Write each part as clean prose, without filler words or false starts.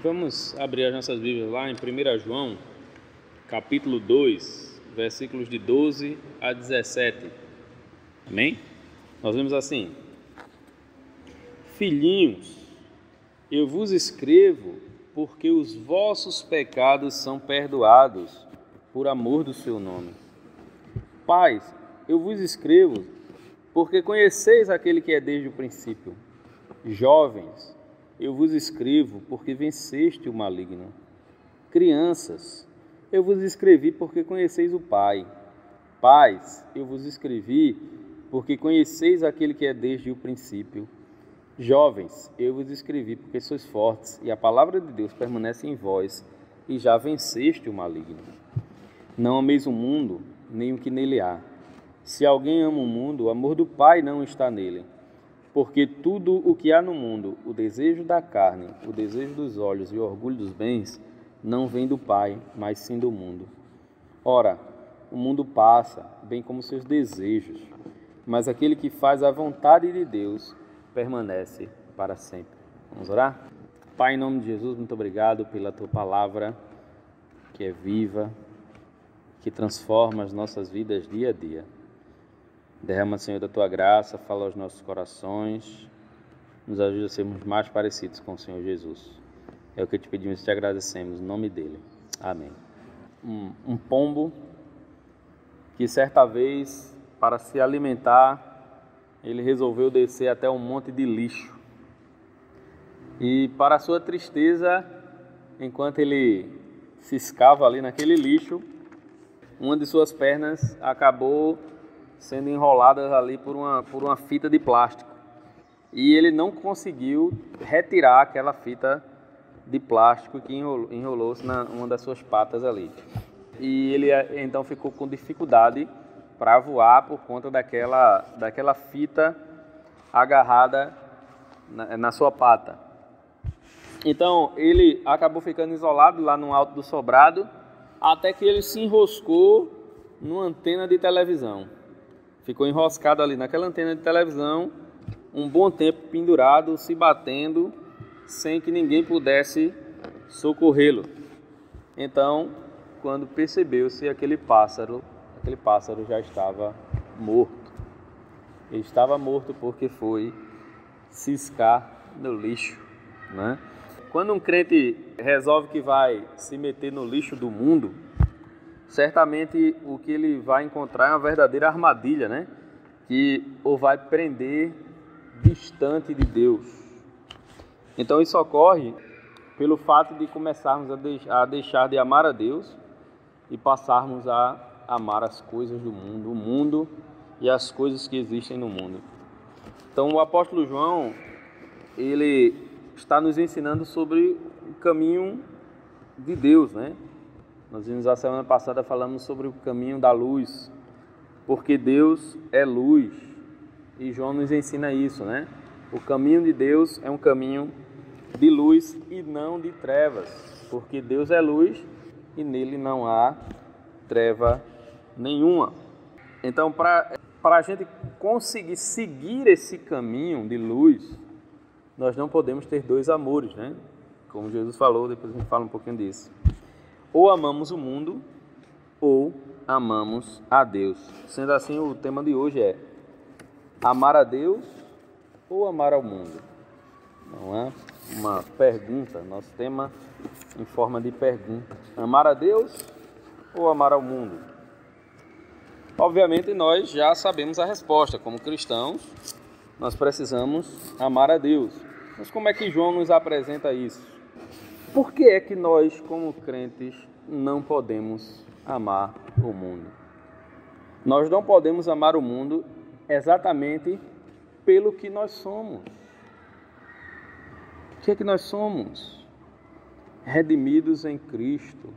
Vamos abrir as nossas Bíblias lá em 1 João, capítulo 2, versículos de 12 a 17. Amém? Nós vemos assim: Filhinhos, eu vos escrevo porque os vossos pecados são perdoados por amor do seu nome. Pais, eu vos escrevo porque conheceis aquele que é desde o princípio. Jovens, eu vos escrevo porque venceste o maligno. Crianças, eu vos escrevi porque conheceis o Pai. Pais, eu vos escrevi porque conheceis aquele que é desde o princípio. Jovens, eu vos escrevi porque sois fortes e a palavra de Deus permanece em vós e já venceste o maligno. Não ameis o mundo, nem o que nele há. Se alguém ama o mundo, o amor do Pai não está nele. Porque tudo o que há no mundo, o desejo da carne, o desejo dos olhos e o orgulho dos bens, não vem do Pai, mas sim do mundo. Ora, o mundo passa, bem como seus desejos, mas aquele que faz a vontade de Deus permanece para sempre. Vamos orar? Pai, em nome de Jesus, muito obrigado pela Tua palavra, que é viva, que transforma as nossas vidas dia a dia. Derrama, Senhor, da Tua graça, fala aos nossos corações, nos ajuda a sermos mais parecidos com o Senhor Jesus. É o que te pedimos e te agradecemos, em nome dEle. Amém. Um pombo que certa vez, para se alimentar, ele resolveu descer até um monte de lixo. E para sua tristeza, enquanto ele ciscava ali naquele lixo, uma de suas pernas acabou sendo enroladas ali por uma fita de plástico. E ele não conseguiu retirar aquela fita de plástico que enrolou-se na uma das suas patas ali. E ele então ficou com dificuldade para voar por conta daquela fita agarrada na sua pata. Então ele acabou ficando isolado lá no alto do sobrado, até que ele se enroscou numa antena de televisão. Ficou enroscado ali naquela antena de televisão, um bom tempo pendurado, se batendo, sem que ninguém pudesse socorrê-lo. Então, quando percebeu-se, aquele pássaro já estava morto. Ele estava morto porque foi ciscar no lixo, né? Quando um crente resolve que vai se meter no lixo do mundo, certamente o que ele vai encontrar é uma verdadeira armadilha, né? Que o vai prender distante de Deus. Então isso ocorre pelo fato de começarmos a deixar de amar a Deus e passarmos a amar as coisas do mundo, o mundo e as coisas que existem no mundo. Então o apóstolo João, ele está nos ensinando sobre o caminho de Deus, né? Nós vimos a semana passada falando sobre o caminho da luz, porque Deus é luz, e João nos ensina isso, né? O caminho de Deus é um caminho de luz e não de trevas, porque Deus é luz e nele não há treva nenhuma. Então, para a gente conseguir seguir esse caminho de luz, nós não podemos ter dois amores, né? Como Jesus falou, depois a gente fala um pouquinho disso. Ou amamos o mundo, ou amamos a Deus. Sendo assim, o tema de hoje é amar a Deus ou amar ao mundo? Não é uma pergunta, nosso tema em forma de pergunta. Amar a Deus ou amar ao mundo? Obviamente nós já sabemos a resposta. Como cristãos, nós precisamos amar a Deus. Mas como é que João nos apresenta isso? Por que é que nós, como crentes, não podemos amar o mundo? Nós não podemos amar o mundo exatamente pelo que nós somos. O que é que nós somos? Redimidos em Cristo,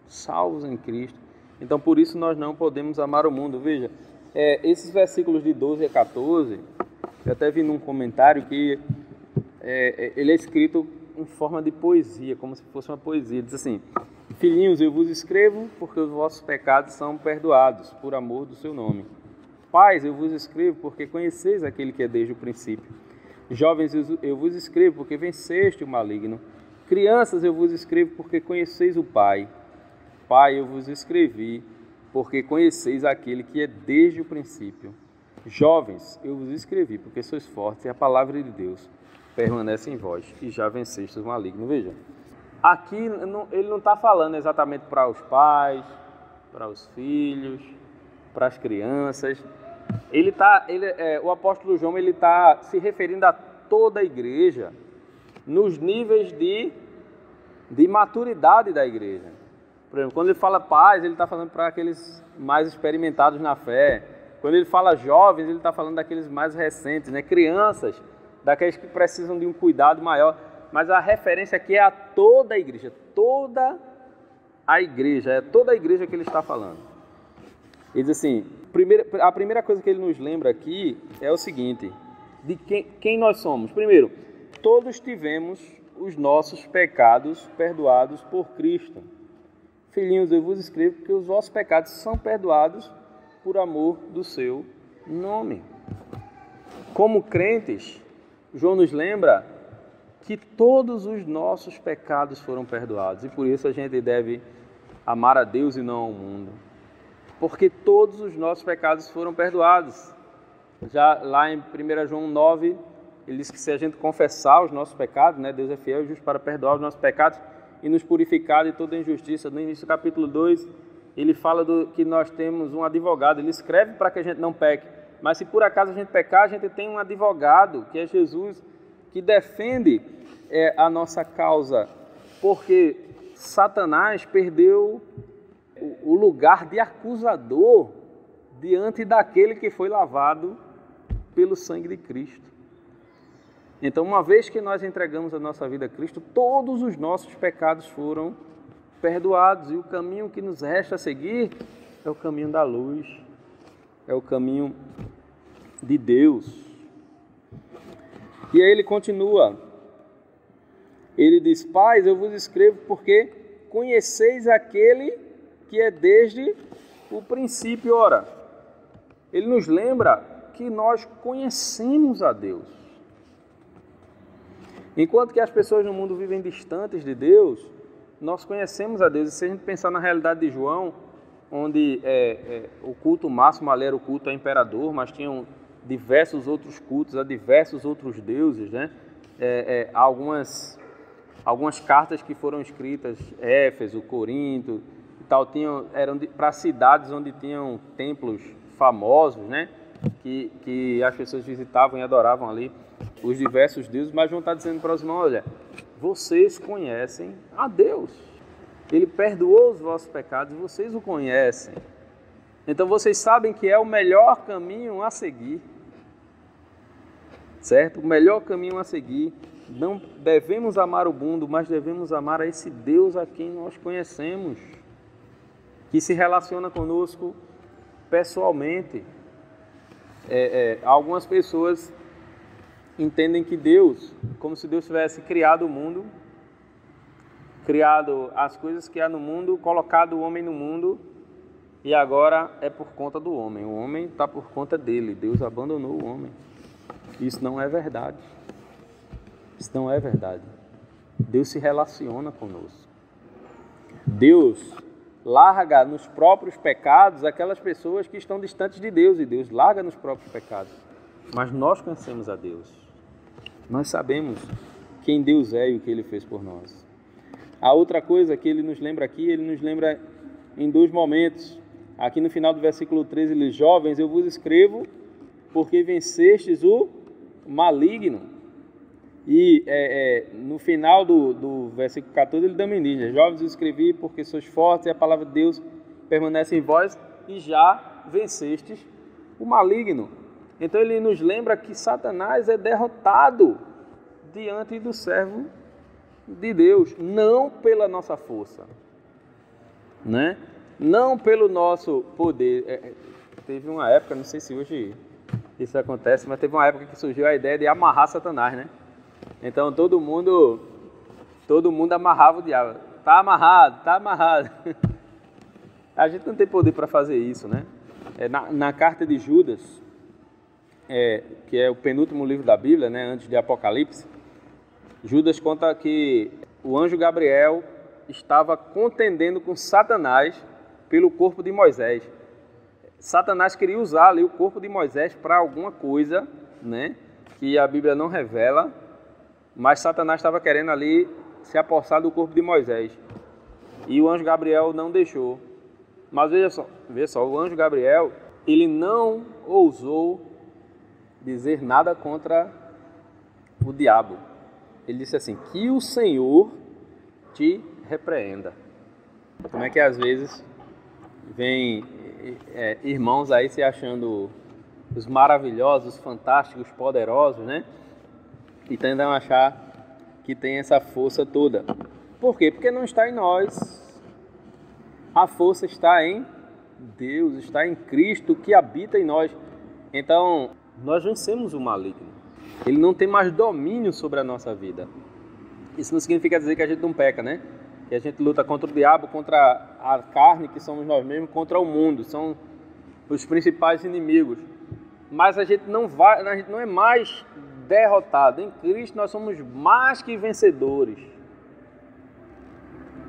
salvos em Cristo. Então, por isso, nós não podemos amar o mundo. Veja, esses versículos de 12 a 14, eu até vi num comentário que ele é escrito em forma de poesia, como se fosse uma poesia. Diz assim: Filhinhos, eu vos escrevo porque os vossos pecados são perdoados por amor do seu nome. Pais, eu vos escrevo porque conheceis aquele que é desde o princípio. Jovens, eu vos escrevo porque venceste o maligno. Crianças, eu vos escrevo porque conheceis o Pai. Pai, eu vos escrevi porque conheceis aquele que é desde o princípio. Jovens, eu vos escrevi porque sois fortes e a palavra de Deus permanece em vós e já vencestes o maligno. Veja, aqui ele não está falando exatamente para os pais, para os filhos, para as crianças. O apóstolo João está se referindo a toda a igreja nos níveis de maturidade da igreja. Por exemplo, quando ele fala pais, ele está falando para aqueles mais experimentados na fé. Quando ele fala jovens, ele está falando daqueles mais recentes, né? Crianças, daqueles que precisam de um cuidado maior. Mas a referência aqui é a toda a igreja. É toda a igreja que ele está falando. Ele diz assim, a primeira coisa que ele nos lembra aqui é o seguinte, de quem nós somos. Primeiro, todos tivemos os nossos pecados perdoados por Cristo. Filhinhos, eu vos escrevo porque os vossos pecados são perdoados por amor do seu nome. Como crentes, João nos lembra que todos os nossos pecados foram perdoados e por isso a gente deve amar a Deus e não ao mundo. Porque todos os nossos pecados foram perdoados. Já lá em 1 João 9, ele diz que se a gente confessar os nossos pecados, né, Deus é fiel e justo para perdoar os nossos pecados e nos purificar de toda injustiça. No início do capítulo 2, ele fala que nós temos um advogado, ele escreve para que a gente não peque, mas se por acaso a gente pecar, a gente tem um advogado, que é Jesus, que defende a nossa causa, porque Satanás perdeu o lugar de acusador diante daquele que foi lavado pelo sangue de Cristo. Então, uma vez que nós entregamos a nossa vida a Cristo, todos os nossos pecados foram perdoados e o caminho que nos resta seguir é o caminho da luz, é o caminho de Deus. E aí ele continua, ele diz, pais, eu vos escrevo porque conheceis aquele que é desde o princípio. Ora, ele nos lembra que nós conhecemos a Deus. Enquanto que as pessoas no mundo vivem distantes de Deus, nós conhecemos a Deus. E se a gente pensar na realidade de João, onde o culto máximo ali era o culto ao imperador, mas tinham diversos outros cultos a diversos outros deuses, né? Algumas cartas que foram escritas, Éfeso, Corinto e tal, eram para cidades onde tinham templos famosos, né? Que as pessoas visitavam e adoravam ali os diversos deuses, mas João está dizendo para os irmãos, olha, vocês conhecem a Deus. Ele perdoou os vossos pecados, vocês o conhecem. Então vocês sabem que é o melhor caminho a seguir. Certo? O melhor caminho a seguir. Não devemos amar o mundo, mas devemos amar a esse Deus a quem nós conhecemos, que se relaciona conosco pessoalmente. Algumas pessoas entendem que Deus, como se Deus tivesse criado o mundo, criado as coisas que há no mundo, colocado o homem no mundo e agora é por conta do homem. O homem está por conta dele, Deus abandonou o homem. Isso não é verdade. Isso não é verdade. Deus se relaciona conosco. Deus larga nos próprios pecados aquelas pessoas que estão distantes de Deus, e Deus larga nos próprios pecados. Mas nós conhecemos a Deus. Nós sabemos quem Deus é e o que Ele fez por nós. A outra coisa que Ele nos lembra aqui, Ele nos lembra em dois momentos. Aqui no final do versículo 13, Ele diz, jovens, eu vos escrevo porque vencestes o maligno. E no final do versículo 14, Ele também diz, jovens, eu escrevi porque sois fortes e a palavra de Deus permanece em vós e já vencestes o maligno. Então ele nos lembra que Satanás é derrotado diante do servo de Deus, não pela nossa força, né? Não pelo nosso poder. Teve uma época, não sei se hoje isso acontece, mas teve uma época que surgiu a ideia de amarrar Satanás, né? Então todo mundo amarrava o diabo. Tá amarrado. A gente não tem poder para fazer isso, né? Na carta de Judas, que é o penúltimo livro da Bíblia, né, antes de Apocalipse, Judas conta que o anjo Gabriel estava contendendo com Satanás pelo corpo de Moisés. Satanás queria usar ali o corpo de Moisés para alguma coisa, né, que a Bíblia não revela, mas Satanás estava querendo ali se apossar do corpo de Moisés. E o anjo Gabriel não deixou. Mas veja só, o anjo Gabriel, ele não ousou dizer nada contra o diabo. Ele disse assim: que o Senhor te repreenda. Como é que às vezes vem irmãos aí se achando os maravilhosos, fantásticos, poderosos, né? E tentam achar que tem essa força toda. Por quê? Porque não está em nós. A força está em Deus, está em Cristo que habita em nós. Então, nós vencemos o maligno. Ele não tem mais domínio sobre a nossa vida. Isso não significa dizer que a gente não peca, né? Que a gente luta contra o diabo, contra a carne, que somos nós mesmos, contra o mundo. São os principais inimigos. Mas a gente não é mais derrotado. Em Cristo nós somos mais que vencedores.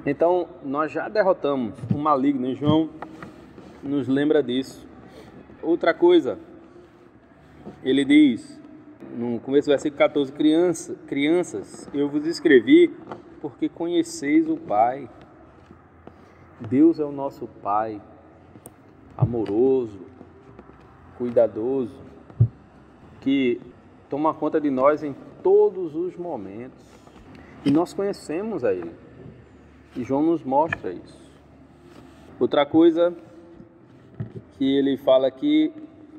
Então, nós já derrotamos o maligno. E João nos lembra disso. Outra coisa, ele diz, no começo do versículo 14, crianças, eu vos escrevi porque conheceis o Pai. Deus é o nosso Pai, amoroso, cuidadoso, que toma conta de nós em todos os momentos. E nós conhecemos a Ele. E João nos mostra isso. Outra coisa que ele fala aqui,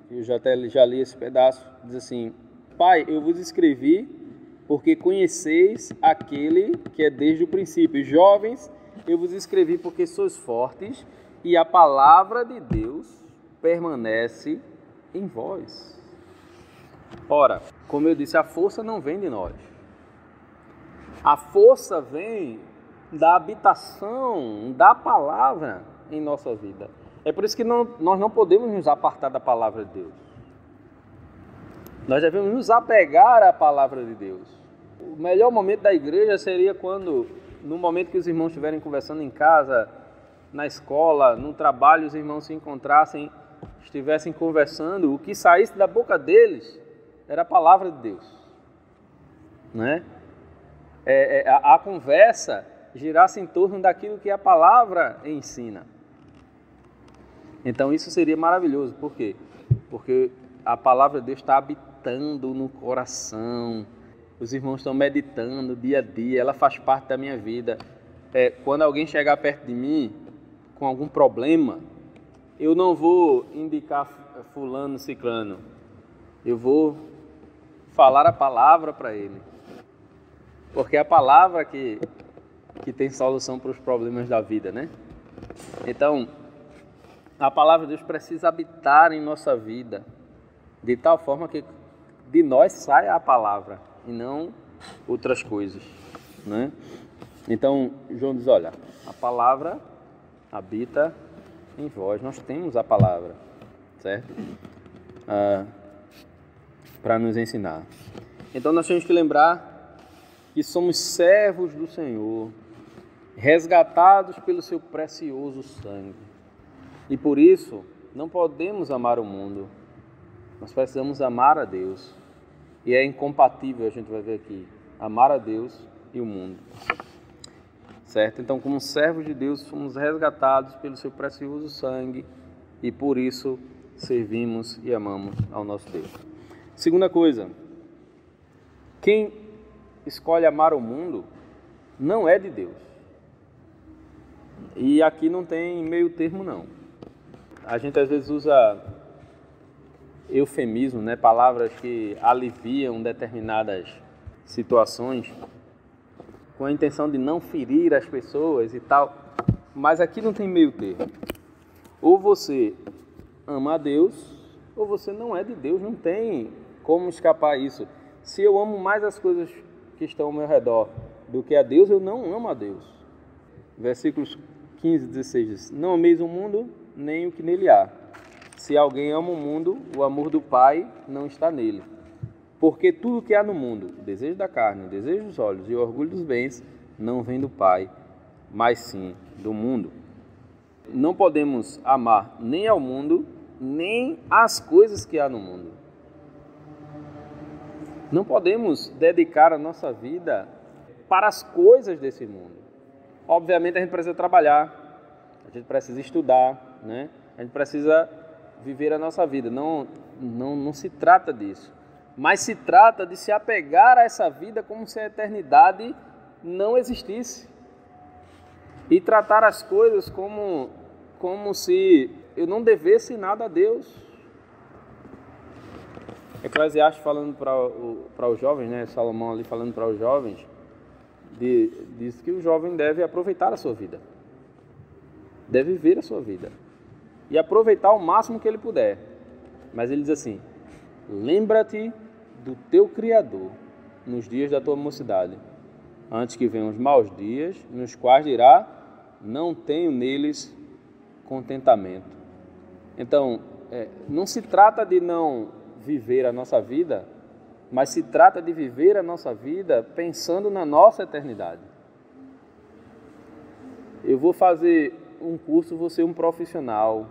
eu já li esse pedaço, diz assim: Pai, eu vos escrevi porque conheceis aquele que é desde o princípio. Jovens, eu vos escrevi porque sois fortes e a palavra de Deus permanece em vós. Ora, como eu disse, a força não vem de nós. A força vem da habitação da palavra em nossa vida. É por isso que nós não podemos nos apartar da palavra de Deus. Nós devemos nos apegar à palavra de Deus. O melhor momento da igreja seria quando, no momento que os irmãos estiverem conversando em casa, na escola, no trabalho, os irmãos se encontrassem, estivessem conversando, o que saísse da boca deles era a palavra de Deus, né? A conversa girasse em torno daquilo que a palavra ensina. Então isso seria maravilhoso. Por quê? Porque a palavra de Deus está habitando no coração. Os irmãos estão meditando dia a dia. Ela faz parte da minha vida. Quando alguém chegar perto de mim com algum problema, eu não vou indicar fulano, ciclano. Eu vou falar a palavra para ele. Porque é a palavra que tem solução para os problemas da vida, né? Então, a palavra de Deus precisa habitar em nossa vida, de tal forma que de nós saia a palavra e não outras coisas, né? Então, João diz, olha, a palavra habita em vós, nós temos a palavra, certo? Para nos ensinar. Então, nós temos que lembrar que somos servos do Senhor, resgatados pelo seu precioso sangue. E por isso, não podemos amar o mundo, nós precisamos amar a Deus. E é incompatível, a gente vai ver aqui, amar a Deus e o mundo. Certo? Então, como servos de Deus, somos resgatados pelo seu precioso sangue e por isso servimos e amamos ao nosso Deus. Segunda coisa, quem escolhe amar o mundo não é de Deus. E aqui não tem meio termo, não. A gente às vezes usa eufemismo, né? Palavras que aliviam determinadas situações com a intenção de não ferir as pessoas e tal. Mas aqui não tem meio termo. Ou você ama a Deus, ou você não é de Deus. Não tem como escapar isso. Se eu amo mais as coisas que estão ao meu redor do que a Deus, eu não amo a Deus. Versículos 15 e 16 diz: não ameis o mundo, nem o que nele há. Se alguém ama o mundo, o amor do Pai não está nele. Porque tudo que há no mundo, o desejo da carne, o desejo dos olhos e o orgulho dos bens, não vem do Pai, mas sim do mundo. Não podemos amar nem ao mundo, nem as coisas que há no mundo. Não podemos dedicar a nossa vida para as coisas desse mundo. Obviamente a gente precisa trabalhar, a gente precisa estudar, né? A gente precisa viver a nossa vida. Não se trata disso. Mas se trata de se apegar a essa vida como se a eternidade não existisse. E tratar as coisas como se eu não devesse nada a Deus. Eclesiastes falando para os jovens, né? Salomão ali falando para os jovens, diz que o jovem deve aproveitar a sua vida. Deve viver a sua vida. E aproveitar o máximo que ele puder. Mas ele diz assim: lembra-te do teu Criador nos dias da tua mocidade, antes que venham os maus dias, nos quais dirá, não tenho neles contentamento. Então, não se trata de não viver a nossa vida, mas se trata de viver a nossa vida pensando na nossa eternidade. Eu vou fazer um curso, vou ser um profissional.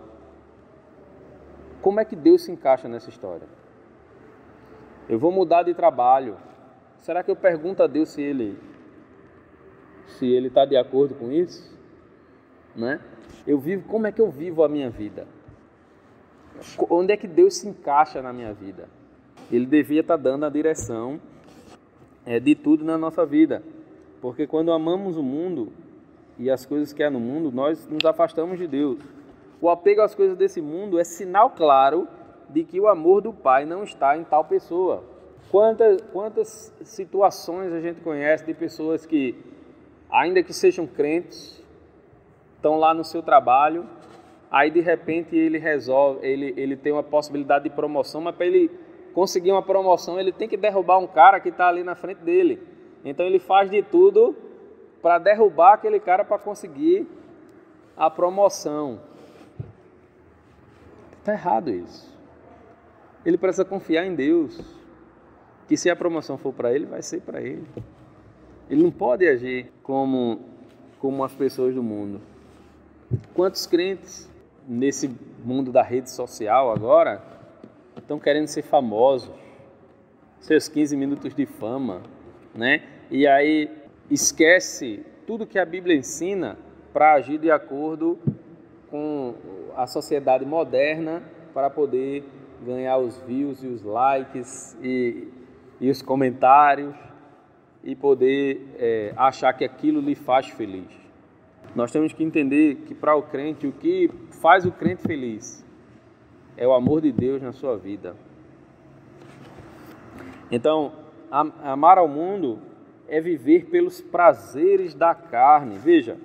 Como é que Deus se encaixa nessa história? Eu vou mudar de trabalho. Será que eu pergunto a Deus se Ele está de acordo com isso? Né? Como é que eu vivo a minha vida? Onde é que Deus se encaixa na minha vida? Ele devia estar dando a direção de tudo na nossa vida. Porque quando amamos o mundo e as coisas que há no mundo, nós nos afastamos de Deus. O apego às coisas desse mundo é sinal claro de que o amor do Pai não está em tal pessoa. Quantas situações a gente conhece de pessoas que, ainda que sejam crentes, estão lá no seu trabalho, aí de repente ele tem uma possibilidade de promoção, mas para ele conseguir uma promoção, ele tem que derrubar um cara que está ali na frente dele. Então ele faz de tudo para derrubar aquele cara para conseguir a promoção. Está errado isso. Ele precisa confiar em Deus, que se a promoção for para ele, vai ser para ele. Ele não pode agir como as pessoas do mundo. Quantos crentes nesse mundo da rede social agora estão querendo ser famosos, seus 15 minutos de fama, né? E aí esquece tudo que a Bíblia ensina para agir de acordo com a sociedade moderna, para poder ganhar os views e os likes e os comentários e poder achar que aquilo lhe faz feliz. Nós temos que entender que para o crente, o que faz o crente feliz é o amor de Deus na sua vida. Então, amar ao mundo é viver pelos prazeres da carne. Veja,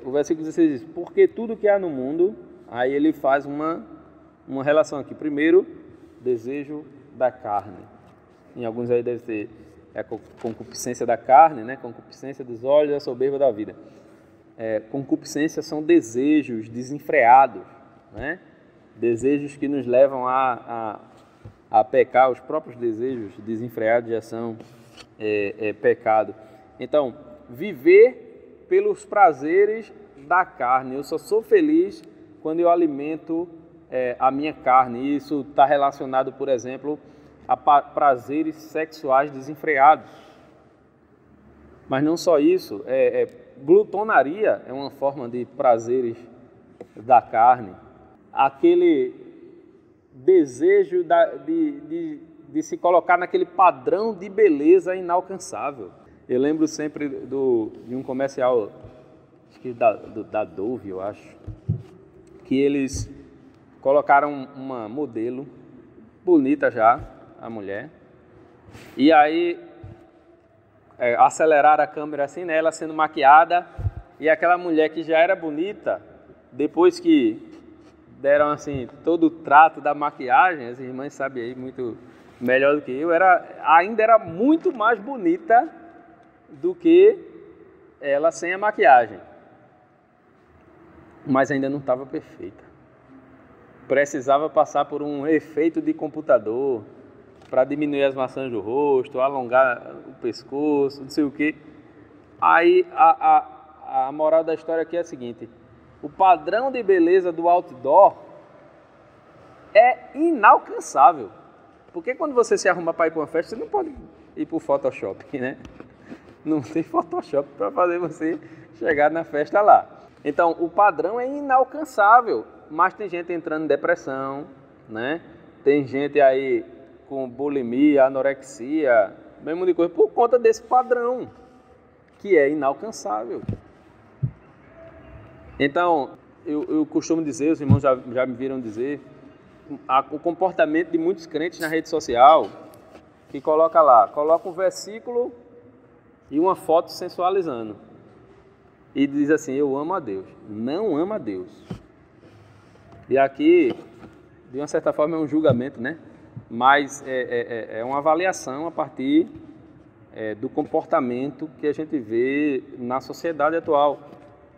o versículo 16 diz, porque tudo que há no mundo, aí ele faz uma relação aqui. Primeiro, desejo da carne. Em alguns aí deve ser a concupiscência da carne, né? Concupiscência dos olhos e a soberba da vida. Concupiscência são desejos desenfreados, né? Desejos que nos levam a pecar. Os próprios desejos desenfreados já são pecado. Então, viver pelos prazeres da carne. Eu só sou feliz quando eu alimento a minha carne. Isso está relacionado, por exemplo, a prazeres sexuais desenfreados. Mas não só isso, glutonaria é uma forma de prazeres da carne. Aquele desejo de se colocar naquele padrão de beleza inalcançável. Eu lembro sempre de um comercial, acho que da Dove, eu acho, que eles colocaram uma modelo, bonita já, a mulher, e aí aceleraram a câmera assim, né, ela sendo maquiada, e aquela mulher que já era bonita, depois que deram assim todo o trato da maquiagem, as irmãs sabem aí muito melhor do que eu, ainda era muito mais bonita do que ela sem a maquiagem, mas ainda não estava perfeita. Precisava passar por um efeito de computador para diminuir as maçãs do rosto, alongar o pescoço, não sei o quê. Aí a moral da história aqui é a seguinte: o padrão de beleza do outdoor é inalcançável. Porque quando você se arruma para ir para uma festa, você não pode ir para o Photoshop, né? Não tem Photoshop para fazer você chegar na festa lá. Então, o padrão é inalcançável, mas tem gente entrando em depressão, né? Tem gente aí com bulimia, anorexia, mesmo de coisa, por conta desse padrão, que é inalcançável. Então, eu costumo dizer, os irmãos já me viram dizer, o comportamento de muitos crentes na rede social, que coloca um versículo e uma foto sensualizando. E diz assim: eu amo a Deus. Não ama a Deus. E aqui, de uma certa forma, é um julgamento, né? Mas é uma avaliação a partir do comportamento que a gente vê na sociedade atual.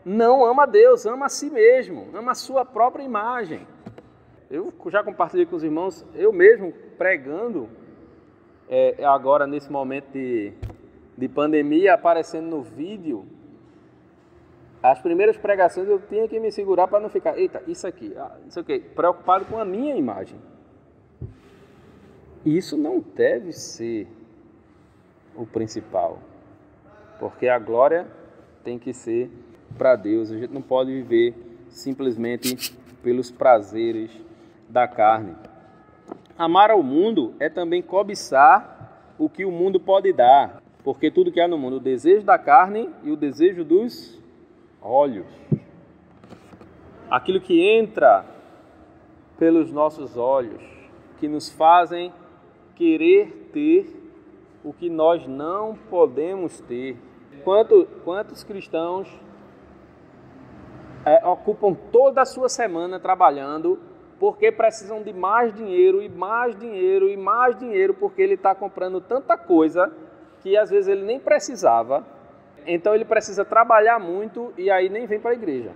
Não ama a Deus, ama a si mesmo, ama a sua própria imagem. Eu já compartilhei com os irmãos, eu mesmo pregando, agora nesse momento de pandemia, aparecendo no vídeo, as primeiras pregações eu tinha que me segurar para não ficar, eita, isso aqui, preocupado com a minha imagem. Isso não deve ser o principal, porque a glória tem que ser para Deus. A gente não pode viver simplesmente pelos prazeres da carne. Amar ao mundo é também cobiçar o que o mundo pode dar, porque tudo que há no mundo, o desejo da carne e o desejo dos olhos, aquilo que entra pelos nossos olhos, que nos fazem querer ter o que nós não podemos ter. Quantos cristãos ocupam toda a sua semana trabalhando porque precisam de mais dinheiro e mais dinheiro e mais dinheiro, porque ele está comprando tanta coisa que às vezes ele nem precisava. Então ele precisa trabalhar muito e aí nem vem para a igreja.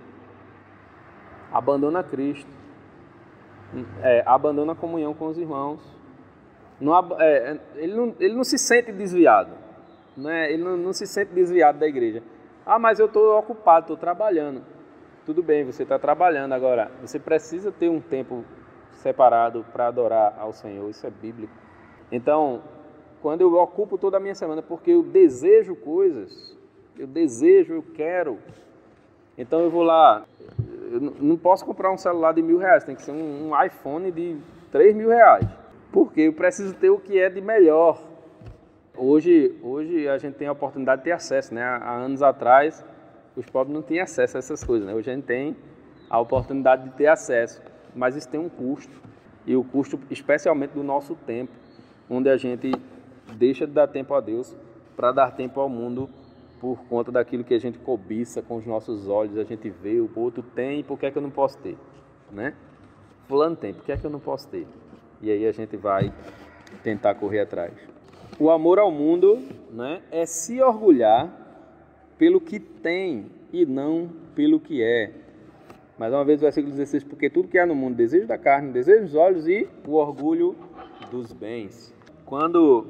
Abandona Cristo, abandona a comunhão com os irmãos. Ele não se sente desviado, né? Ele não se sente desviado da igreja. Ah, mas eu estou ocupado, estou trabalhando. Tudo bem, você está trabalhando agora. Você precisa ter um tempo separado para adorar ao Senhor. Isso é bíblico. Então, quando eu ocupo toda a minha semana, porque eu desejo coisas, eu quero. Então eu vou lá, eu não posso comprar um celular de R$1.000, tem que ser um iPhone de R$3.000. Porque eu preciso ter o que é de melhor. Hoje a gente tem a oportunidade de ter acesso, né? Há anos atrás, os pobres não tinham acesso a essas coisas, né? Hoje a gente tem a oportunidade de ter acesso, mas isso tem um custo, e o custo especialmente do nosso tempo, onde a gente deixa de dar tempo a Deus para dar tempo ao mundo por conta daquilo que a gente cobiça com os nossos olhos, a gente vê, o outro tem, por que é que eu não posso ter? Né? Fulano tem, por que é que eu não posso ter? E aí a gente vai tentar correr atrás. O amor ao mundo, né, é se orgulhar pelo que tem e não pelo que é. Mais uma vez o versículo 16, porque tudo que há no mundo, desejo da carne, desejo dos olhos e o orgulho dos bens. Quando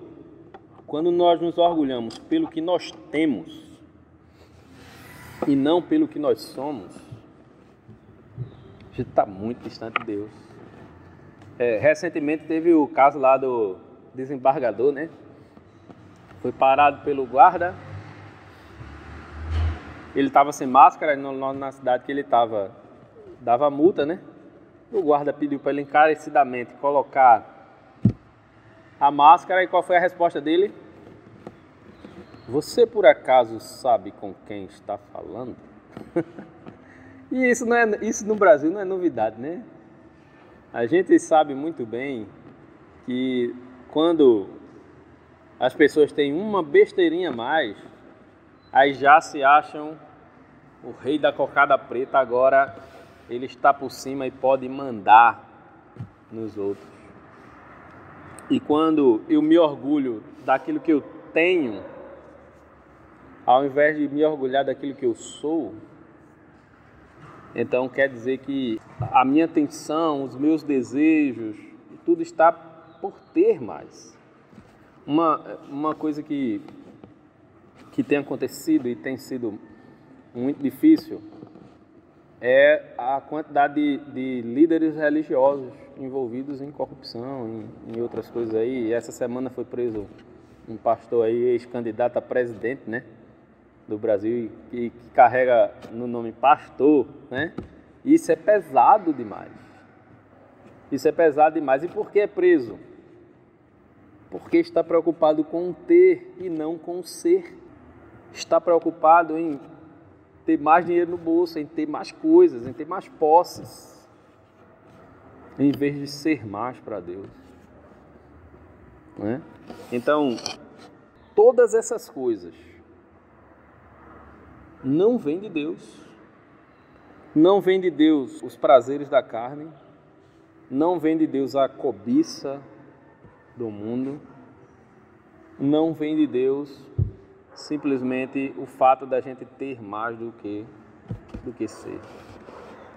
nós nos orgulhamos pelo que nós temos e não pelo que nós somos, a gente está muito distante de Deus. Recentemente teve o caso lá do desembargador, né? Foi parado pelo guarda. Ele estava sem máscara na cidade que ele estava, dava multa, né? O guarda pediu para ele encarecidamente colocar a máscara, e qual foi a resposta dele? Você por acaso sabe com quem está falando? E isso no Brasil não é novidade, né? A gente sabe muito bem que quando as pessoas têm uma besteirinha a mais, aí já se acham o rei da cocada preta, agora ele está por cima e pode mandar nos outros. E quando eu me orgulho daquilo que eu tenho, ao invés de me orgulhar daquilo que eu sou, então quer dizer que a minha atenção, os meus desejos, tudo está por ter mais. Uma coisa que que tem acontecido e tem sido muito difícil é a quantidade de líderes religiosos envolvidos em corrupção, em outras coisas aí. E essa semana foi preso um pastor aí, ex-candidato a presidente, né, do Brasil, que carrega no nome pastor, né? Isso é pesado demais. Isso é pesado demais. E por que é preso? Porque está preocupado com o ter e não com o ser. Está preocupado em ter mais dinheiro no bolso, em ter mais coisas, em ter mais posses, em vez de ser mais para Deus, né? Então, todas essas coisas não vêm de Deus. Não vem de Deus os prazeres da carne, não vem de Deus a cobiça do mundo, não vem de Deus simplesmente o fato da gente ter mais do que ser.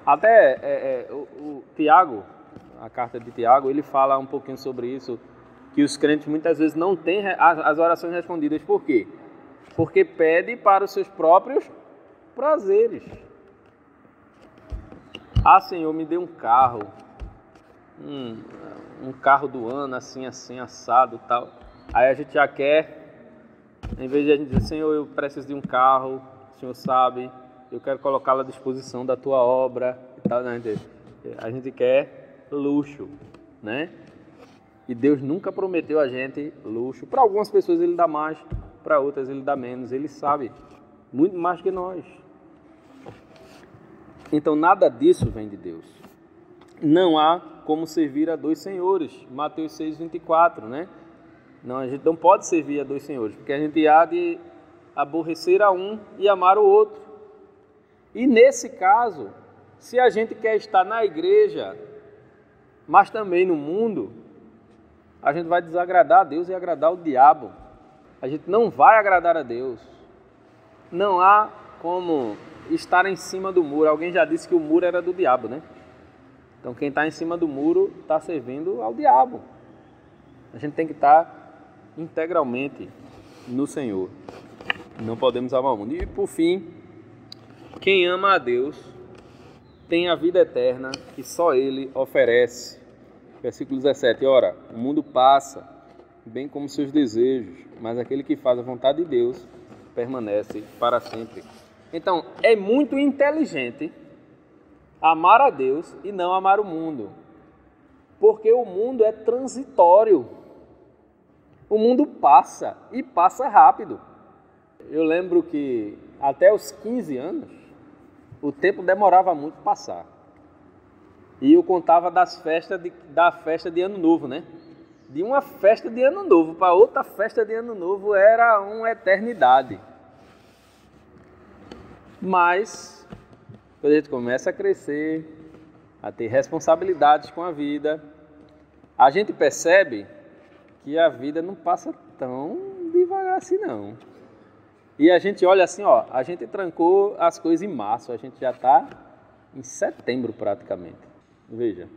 Até o Tiago, a carta de Tiago, ele fala um pouquinho sobre isso, que os crentes muitas vezes não têm as orações respondidas. Por quê? Porque pede para os seus próprios prazeres. Ah, Senhor, me dê um carro, um carro do ano, assim, assado, tal. Aí a gente já quer, em vez de a gente dizer, Senhor, eu preciso de um carro, o Senhor sabe, eu quero colocá-lo à disposição da tua obra, e tal, né? A gente quer luxo, né? E Deus nunca prometeu a gente luxo. Para algumas pessoas Ele dá mais, para outras Ele dá menos. Ele sabe muito mais que nós. Então nada disso vem de Deus. Não há como servir a dois senhores. Mateus 6:24, né? Não, a gente não pode servir a dois senhores, porque a gente há de aborrecer a um e amar o outro. E nesse caso, se a gente quer estar na igreja, mas também no mundo, a gente vai desagradar a Deus e agradar o diabo. A gente não vai agradar a Deus. Não há como estar em cima do muro. Alguém já disse que o muro era do diabo, né? Então quem está em cima do muro está servindo ao diabo. A gente tem que estar integralmente no Senhor. Não podemos amar o mundo. E por fim, quem ama a Deus tem a vida eterna que só Ele oferece. Versículo 17. Ora, o mundo passa, bem como seus desejos, mas aquele que faz a vontade de Deus permanece para sempre. Então, é muito inteligente amar a Deus e não amar o mundo, porque o mundo é transitório. O mundo passa e passa rápido. Eu lembro que até os 15 anos, o tempo demorava muito para passar. E eu contava da festa de Ano Novo, né? De uma festa de Ano Novo para outra festa de Ano Novo era uma eternidade. Mas, quando a gente começa a crescer, a ter responsabilidades com a vida, a gente percebe que a vida não passa tão devagar assim não. E a gente olha assim, ó, a gente trancou as coisas em março, a gente já está em setembro praticamente. Veja.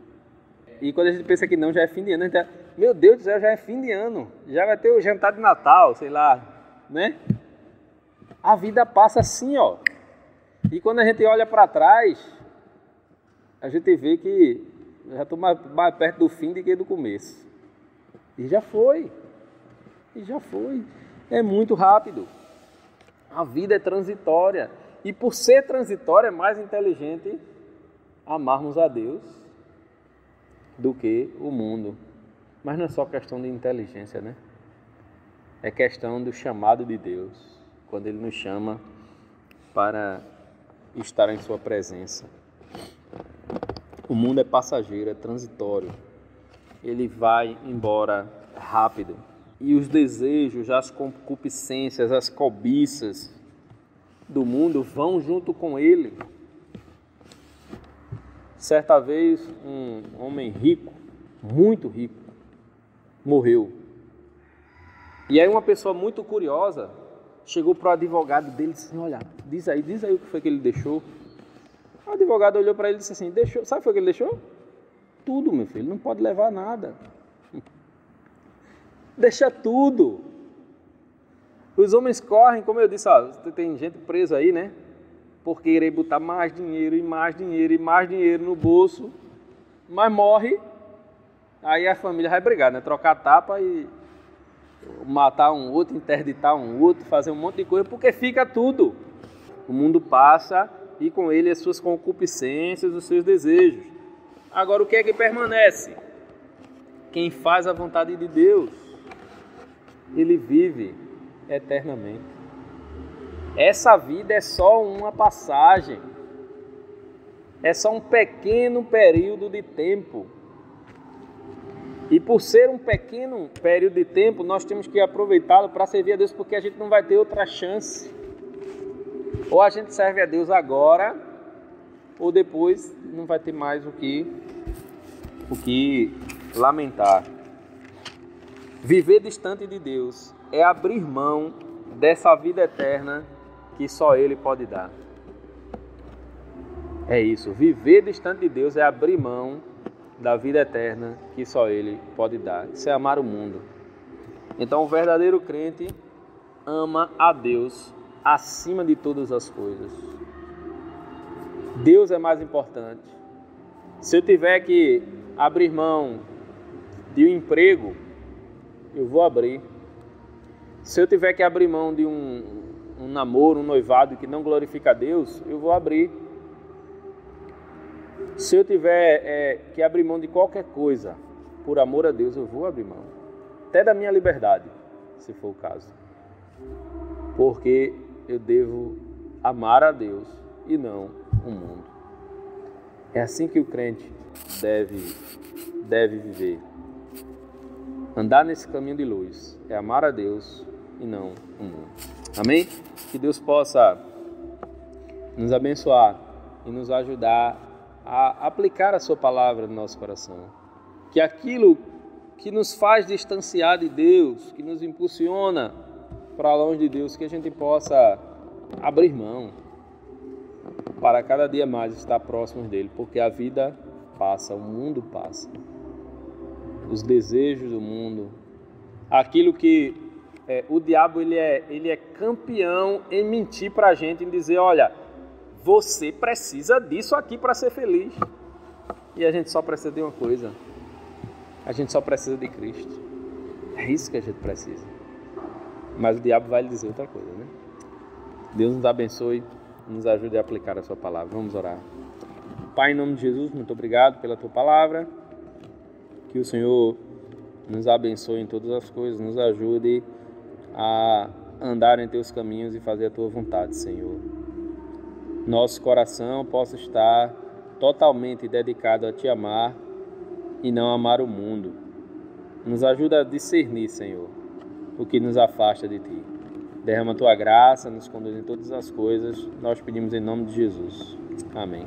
E quando a gente pensa que não, já é fim de ano, a gente meu Deus do céu, já é fim de ano, já vai ter o jantar de Natal, sei lá, né? A vida passa assim, ó. E quando a gente olha para trás, a gente vê que já estou mais perto do fim do que do começo. E já foi. É muito rápido. A vida é transitória. E por ser transitória, é mais inteligente amarmos a Deus do que o mundo. Mas não é só questão de inteligência, né? É questão do chamado de Deus, quando Ele nos chama para estar em sua presença. O mundo é passageiro, é transitório. Ele vai embora rápido. E os desejos, as concupiscências, as cobiças do mundo vão junto com ele. Certa vez, um homem rico, muito rico, morreu. E aí uma pessoa muito curiosa chegou para o advogado dele e disse assim, olha, diz aí o que foi que ele deixou. O advogado olhou para ele e disse assim, sabe o que foi que ele deixou? Tudo, meu filho, não pode levar nada. Deixa tudo. Os homens correm, como eu disse, ó, tem gente presa aí, né? Por querer botar mais dinheiro e mais dinheiro e mais dinheiro no bolso, mas morre, aí a família vai brigar, né? Trocar tapa e matar um outro, interditar um outro, fazer um monte de coisa, porque fica tudo. O mundo passa e com ele as suas concupiscências, os seus desejos. Agora, o que é que permanece? Quem faz a vontade de Deus, ele vive eternamente. Essa vida é só uma passagem, é só um pequeno período de tempo. E por ser um pequeno período de tempo, nós temos que aproveitá-lo para servir a Deus, porque a gente não vai ter outra chance. Ou a gente serve a Deus agora, ou depois não vai ter mais o que lamentar. Viver distante de Deus é abrir mão dessa vida eterna que só Ele pode dar. É isso, viver distante de Deus é abrir mão da vida eterna que só Ele pode dar. Isso é amar o mundo. Então o verdadeiro crente ama a Deus acima de todas as coisas. Deus é mais importante. Se eu tiver que abrir mão de um emprego, eu vou abrir. Se eu tiver que abrir mão de um namoro, um noivado que não glorifica a Deus, eu vou abrir. Se eu tiver que abrir mão de qualquer coisa por amor a Deus, eu vou abrir mão. Até da minha liberdade, se for o caso. Porque eu devo amar a Deus e não o mundo. É assim que o crente deve viver. Andar nesse caminho de luz é amar a Deus e não o mundo. Amém? Que Deus possa nos abençoar e nos ajudar a aplicar a sua palavra no nosso coração. Que aquilo que nos faz distanciar de Deus, que nos impulsiona para longe de Deus, que a gente possa abrir mão para cada dia mais estar próximos dele, porque a vida passa, o mundo passa. Os desejos do mundo, aquilo que o diabo ele é campeão em mentir para a gente, em dizer, olha, você precisa disso aqui para ser feliz. E a gente só precisa de uma coisa, a gente só precisa de Cristo. É isso que a gente precisa. Mas o diabo vai lhe dizer outra coisa, né? Deus nos abençoe, nos ajude a aplicar a sua palavra. Vamos orar. Pai, em nome de Jesus, muito obrigado pela tua palavra. Que o Senhor nos abençoe em todas as coisas, nos ajude a andar em teus caminhos e fazer a tua vontade, Senhor. Nosso coração possa estar totalmente dedicado a te amar e não amar o mundo. Nos ajuda a discernir, Senhor, o que nos afasta de ti. Derrama a tua graça, nos conduz em todas as coisas. Nós pedimos em nome de Jesus. Amém.